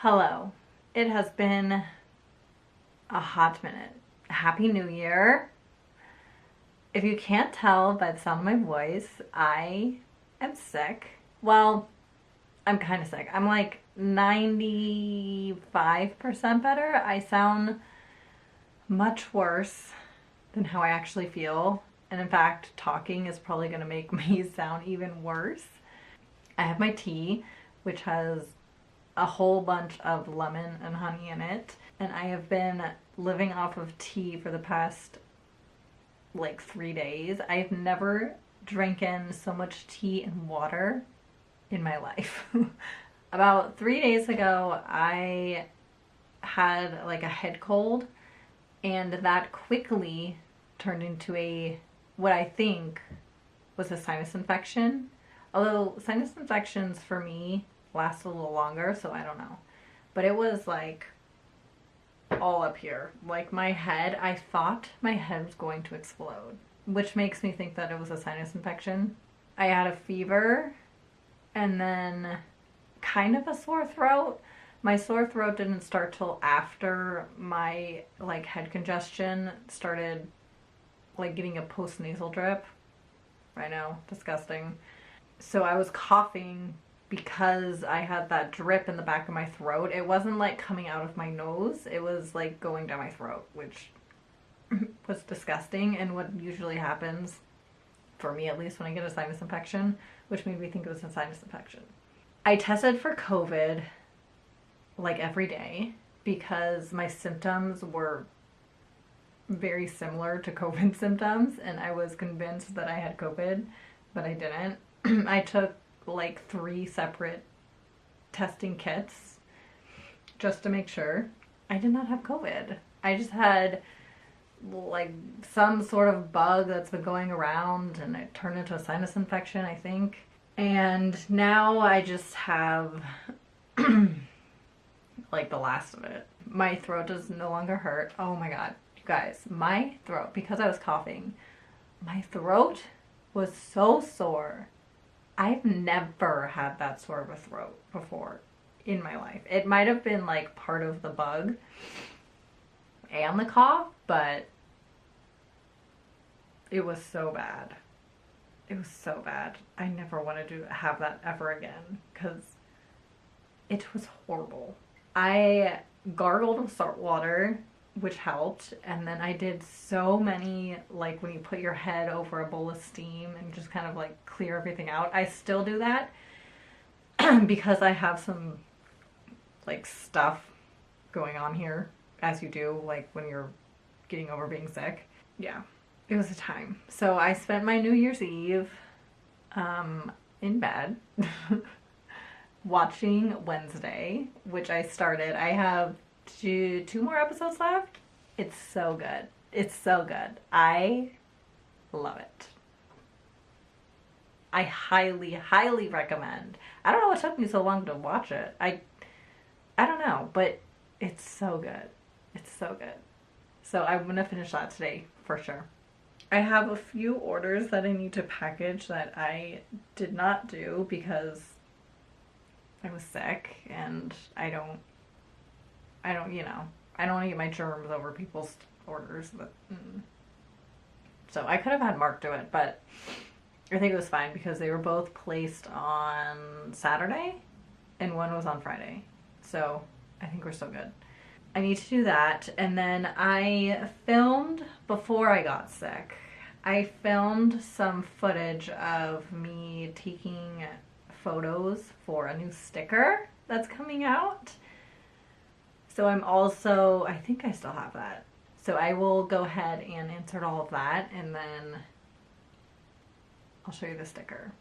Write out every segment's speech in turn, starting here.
Hello. It has been a hot minute. Happy New Year. If you can't tell by the sound of my voice, I am sick. Well, I'm kind of sick. I'm like 95% better. I sound much worse than how I actually feel. And in fact, talking is probably going to make me sound even worse. I have my tea, which has a whole bunch of lemon and honey in it. And I have been living off of tea for the past like 3 days. I've never drinking so much tea and water in my life. About 3 days ago, I had like a head cold, and that quickly turned into what I think was a sinus infection. Although sinus infections for me last a little longer, so I don't know. But it was like all up here. Like my head, I thought my head was going to explode, which makes me think that it was a sinus infection. I had a fever and then kind of a sore throat. My sore throat didn't start till after my like head congestion started like getting a post-nasal drip. I know, disgusting. So I was coughing because I had that drip in the back of my throat. It wasn't like coming out of my nose. It was like going down my throat, which was disgusting and what usually happens, for me at least, when I get a sinus infection, which made me think it was a sinus infection. I tested for COVID like every day because my symptoms were very similar to COVID symptoms, and I was convinced that I had COVID, but I didn't. I took like 3 separate testing kits just to make sure. I did not have COVID. I just had like some sort of bug that's been going around, and it turned into a sinus infection, I think. And now I just have like the last of it. My throat does no longer hurt. Oh my god, you guys, my throat, because I was coughing, my throat was so sore. I've never had that sore of a throat before in my life. It might have been like part of the bug and the cough, but it was so bad. It was so bad. I never wanted to have that ever again because it was horrible. I gargled with salt water, which helped, and then I did so many, like when you put your head over a bowl of steam and just kind of like clear everything out. I still do that because I have some like stuff going on here, as you do like when you're getting over being sick. Yeah, it was a time. So I spent my New Year's Eve in bed watching Wednesday, which I started. I have two more episodes left. It's so good. It's so good. I love it. I highly, highly recommend. I don't know what took me so long to watch it. I don't know, but it's so good. It's so good. So I'm gonna finish that today for sure. I have a few orders that I need to package that I did not do because I was sick, and I don't, you know, I don't want to get my germs over people's orders. But so I could have had Mark do it, but I think it was fine because they were both placed on Saturday and one was on Friday. So I think we're still good. I need to do that. And then I filmed before I got sick. I filmed some footage of me taking photos for a new sticker that's coming out. So I'm also, I think I still have that. So I will go ahead and insert all of that, and then I'll show you the sticker.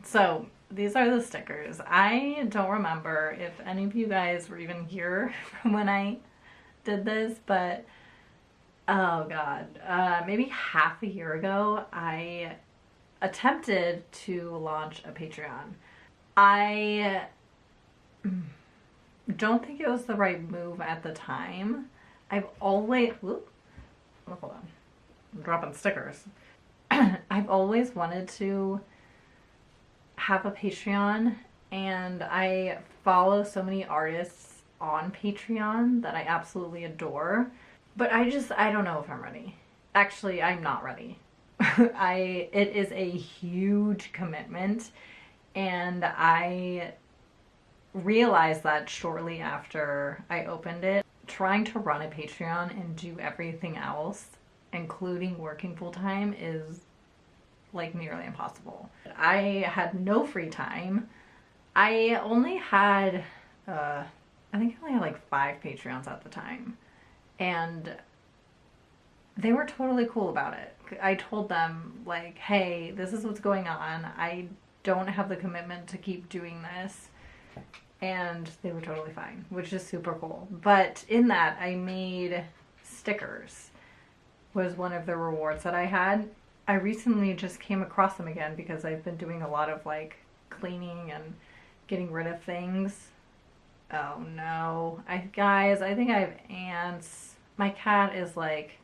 So these are the stickers. I don't remember if any of you guys were even here from when I did this, but oh god, maybe half a year ago, I attempted to launch a Patreon. I don't think it was the right move at the time. I've always, whoop, oh, hold on, I'm dropping stickers. I've always wanted to have a Patreon, and I follow so many artists on Patreon that I absolutely adore, but I don't know if I'm ready. Actually, I'm not ready. It is a huge commitment, and I realized that shortly after I opened it. Trying to run a Patreon and do everything else, including working full-time, is like nearly impossible. I had no free time. I only had, I think I only had like 5 Patreons at the time, and they were totally cool about it. I told them like, hey, this is what's going on. I don't have the commitment to keep doing this. And they were totally fine, which is super cool. But in that, I made stickers, was one of the rewards that I had. I recently just came across them again because I've been doing a lot of like cleaning and getting rid of things. Oh no. Guys, I think I have ants. My cat is like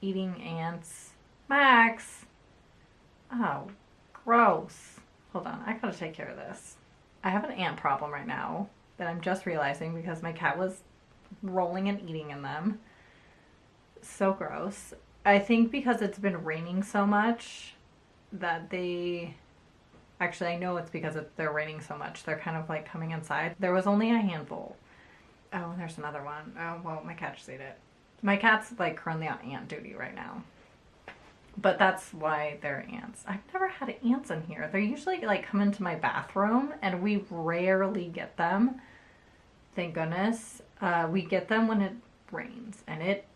eating ants. Max! Oh, gross. Hold on, I gotta take care of this. I have an ant problem right now that I'm just realizing because my cat was rolling and eating in them. So gross. I think because it's been raining so much that actually I know it's because they're raining so much. They're kind of like coming inside. There was only a handful. Oh, there's another one. Oh, well, my cat just ate it. My cat's like currently on ant duty right now. But that's why they're ants. I've never had ants in here. They usually like come into my bathroom, and we rarely get them. Thank goodness. We get them when it rains, and it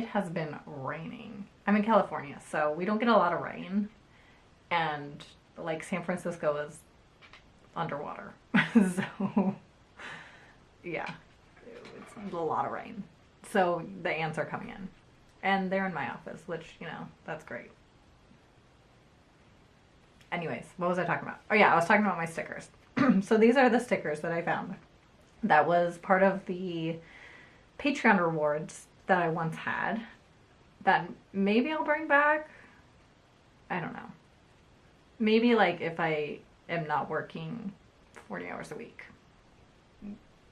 has been raining. I'm in California, so we don't get a lot of rain, and like San Francisco is underwater. So yeah, it's a lot of rain. So the ants are coming in. And they're in my office, which, you know, that's great. Anyways, what was I talking about? Oh yeah, I was talking about my stickers. So these are the stickers that I found. That was part of the Patreon rewards that I once had. That maybe I'll bring back. I don't know. Maybe like if I am not working 40 hours a week,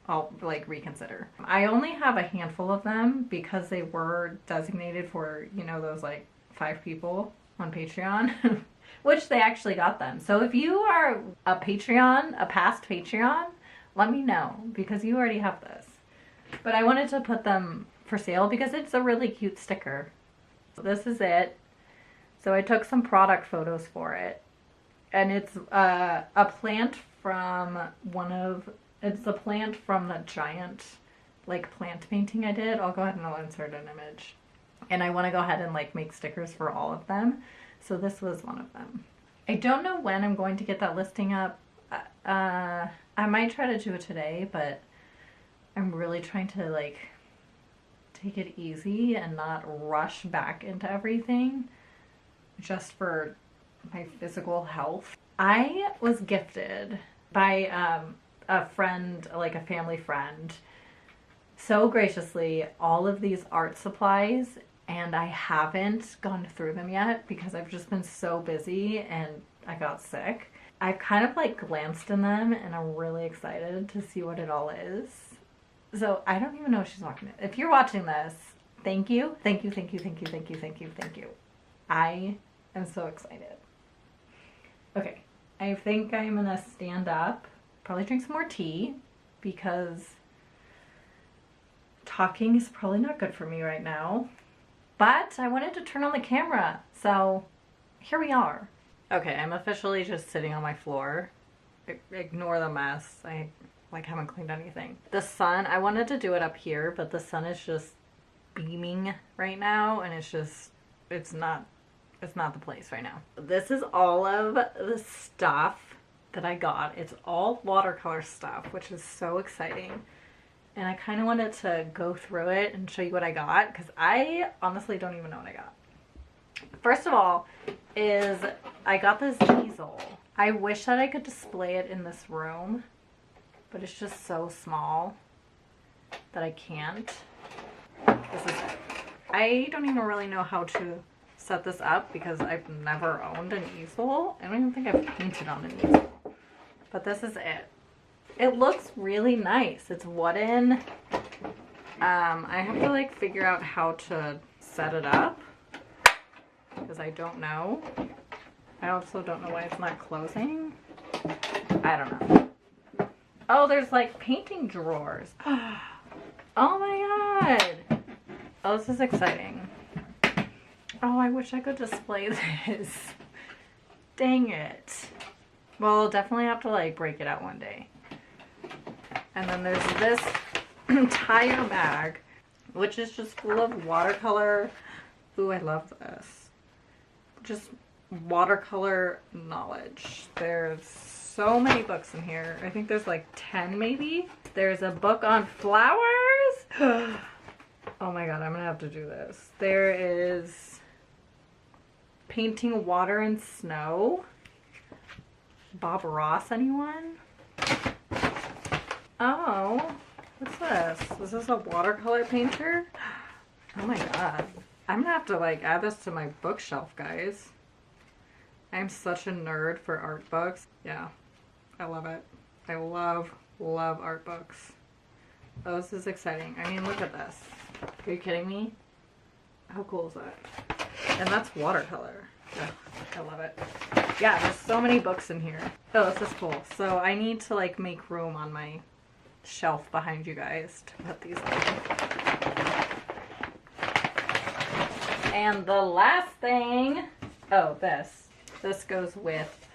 I'll like reconsider. I only have a handful of them because they were designated for, you know, those like 5 people on Patreon, which they actually got them. So if you are a Patreon, a past Patreon, let me know because you already have this. But I wanted to put them for sale because it's a really cute sticker. So this is it. So I took some product photos for it, and it's a plant from it's a plant from the giant like plant painting I did. I'll go ahead and I'll insert an image. And I want to go ahead and like make stickers for all of them. So this was one of them. I don't know when I'm going to get that listing up. I might try to do it today, but I'm really trying to like take it easy and not rush back into everything just for my physical health. I was gifted by a friend, like a family friend, so graciously all of these art supplies, and I haven't gone through them yet because I've just been so busy and I got sick. I've kind of like glanced in them and I'm really excited to see what it all is. So I don't even know if she's watching it. If you're watching this, thank you. Thank you, thank you, thank you, thank you, thank you, thank you. I am so excited. Okay, I think I'm gonna stand up. Probably drink some more tea because talking is probably not good for me right now. But I wanted to turn on the camera, so here we are. Okay, I'm officially just sitting on my floor. Ignore the mess. I like haven't cleaned anything. The sun, I wanted to do it up here, but the sun is just beaming right now, and it's not it's not the place right now. This is all of the stuff that I got. It's all watercolor stuff, which is so exciting. And I kind of wanted to go through it and show you what I got, because I honestly don't even know what I got. First of all is I got this easel. I wish that I could display it in this room, but it's just so small that I can't. This is it. I don't even really know how to set this up because I've never owned an easel. I don't even think I've painted on an easel. But this is it. It looks really nice. It's wooden. I have to like figure out how to set it up because I don't know. I also don't know why it's not closing. I don't know. Oh, there's like painting drawers. Oh my god. Oh, this is exciting. Oh, I wish I could display this. Dang it. Well, I'll definitely have to like break it out one day. And then there's this entire bag, which is just full of watercolor. Ooh, I love this. Just watercolor knowledge. There's so many books in here. I think there's like 10 maybe. There's a book on flowers. Oh my god, I'm gonna have to do this. There is painting water and snow. Bob Ross, anyone? Oh, what's this? Is this a watercolor painter? Oh my god. I'm gonna have to like add this to my bookshelf, guys. I'm such a nerd for art books. Yeah, I love it. I love art books. Oh, this is exciting. I mean, look at this. Are you kidding me? How cool is that? And that's watercolor. Yeah, I love it. Yeah, there's so many books in here. Oh, this is cool. So I need to like make room on my shelf behind you guys to put these on. And the last thing, oh, this goes with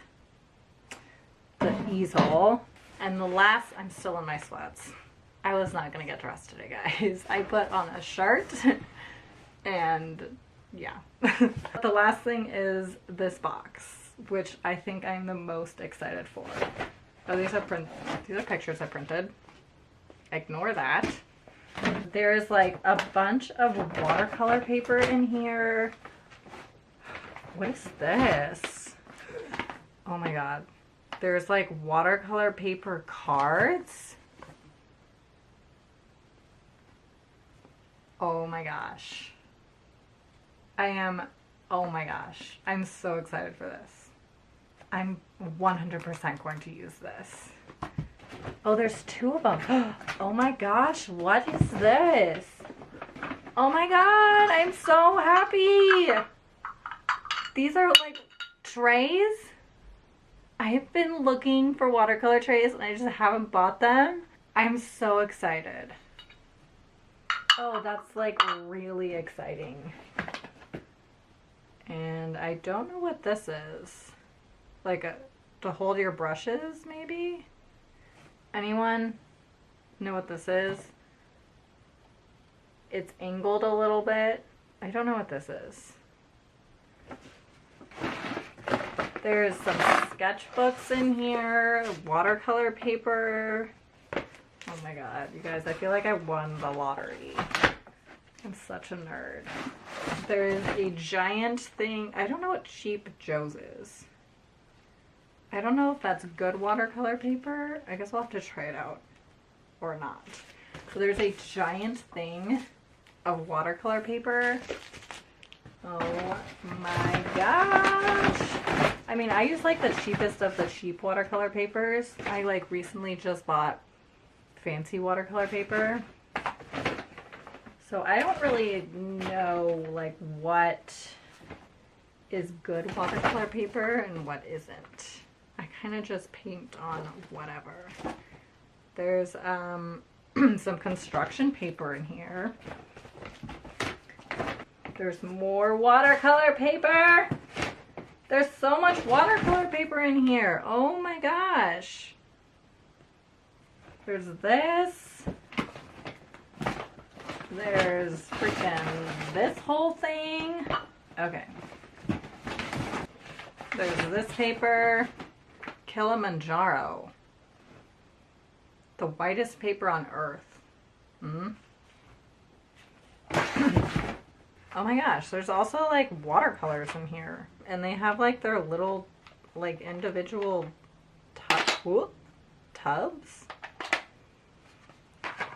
the easel. And the last, I'm still in my sweats. I was not gonna get dressed today, guys. I put on a shirt and yeah. The last thing is this box, which I think I'm the most excited for. Oh, these are pictures I printed. Ignore that. There's like a bunch of watercolor paper in here. What is this? Oh my god. There's like watercolor paper cards. Oh my gosh. Oh my gosh. I'm so excited for this. I'm 100% going to use this. Oh, there's 2 of them. Oh my gosh, what is this? Oh my god, I'm so happy. These are like trays. I have been looking for watercolor trays and I just haven't bought them. I'm so excited. Oh, that's like really exciting. And I don't know what this is. Like to hold your brushes, maybe? Anyone know what this is? It's angled a little bit. I don't know what this is. There's some sketchbooks in here, watercolor paper. Oh my god, you guys, I feel like I won the lottery. I'm such a nerd. There's a giant thing. I don't know what Cheap Joe's is. I don't know if that's good watercolor paper. I guess I'll have to try it out or not. So there's a giant thing of watercolor paper. Oh my gosh. I mean, I use like the cheapest of the cheap watercolor papers. I like recently just bought fancy watercolor paper. So I don't really know like what is good watercolor paper and what isn't. I kind of just paint on whatever. There's some construction paper in here. There's more watercolor paper. There's so much watercolor paper in here. Oh my gosh. There's this. There's freaking this whole thing. Okay. There's this paper, Kilimanjaro. The whitest paper on earth. Oh my gosh, there's also like watercolors in here. And they have like their little like individual tubs.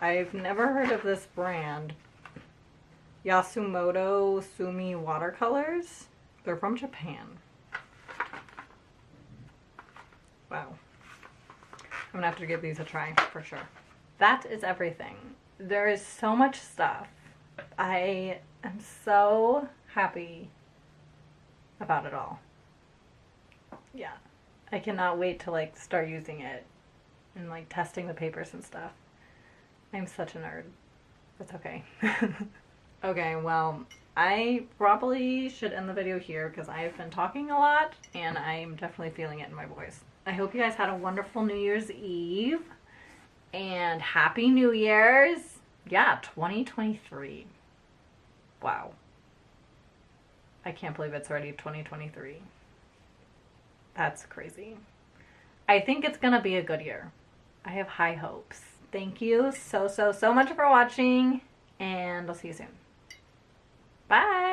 I've never heard of this brand. Yasumoto Sumi watercolors. They're from Japan. Wow. I'm gonna have to give these a try for sure. That is everything. There is so much stuff. I am so happy about it all. Yeah. I cannot wait to like start using it and like testing the papers and stuff. I'm such a nerd. That's okay. Okay, well, I probably should end the video here because I've been talking a lot and I'm definitely feeling it in my voice. I hope you guys had a wonderful New Year's Eve and Happy New Year's. Yeah, 2023. Wow. I can't believe it's already 2023. That's crazy. I think it's gonna be a good year. I have high hopes. Thank you so much for watching, and I'll see you soon. Bye!